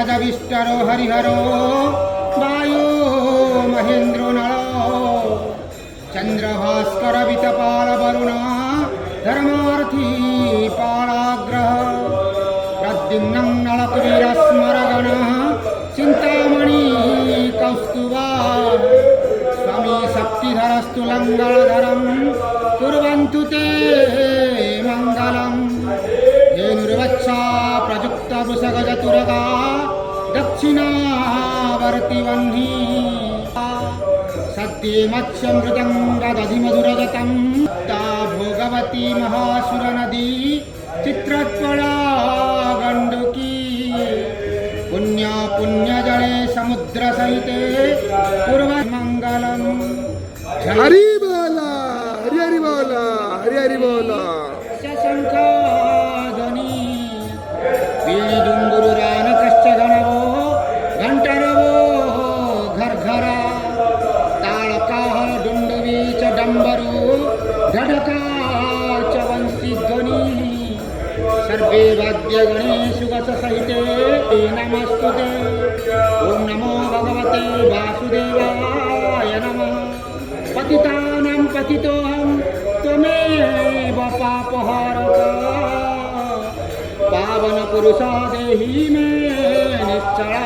गजविष्टरो हरिहरो वायो महेन्द्रो नलो चंद्रभास्कर वितपाल वरुण धर्मार्थी पालाग्रह प्रद्युम्नं नलकुवीरस्मरगण चिंतामणि कौस्तुभा स्वामी शक्तिधरस्तु लंगलधरं कुर्वन्तु ते मंगलम् धेनुर्वत्सा प्रयुक्त वृषगजतुरगा दक्षिणावर्ति वह्नि सत्ये मत्स्यमृदङ्गदधिमधुरगतं ता भोगवती महासुरनदी चित्रत्वळा गण्डकी पुण्यजले समुद्रसहिते कुर्वन्मङ्गलम् हरि बोला हरि हरि बोला हरि हरि बोला शंखाध्वनि पीळी डुंगुरु रानकश्च गणवो घंटरवो घरघरा ताळकाः डुंडुवी च डंबरू ढढका च वंशीध्वनि सर्वे वाद्यगणेषु गससहिते नमस्तुते ॐ नमो भगवते वासुदेवाय नमः पतितानां पतितोऽहं त्वमेव पापहारक पावन पुरुषा देहि मे निश्चला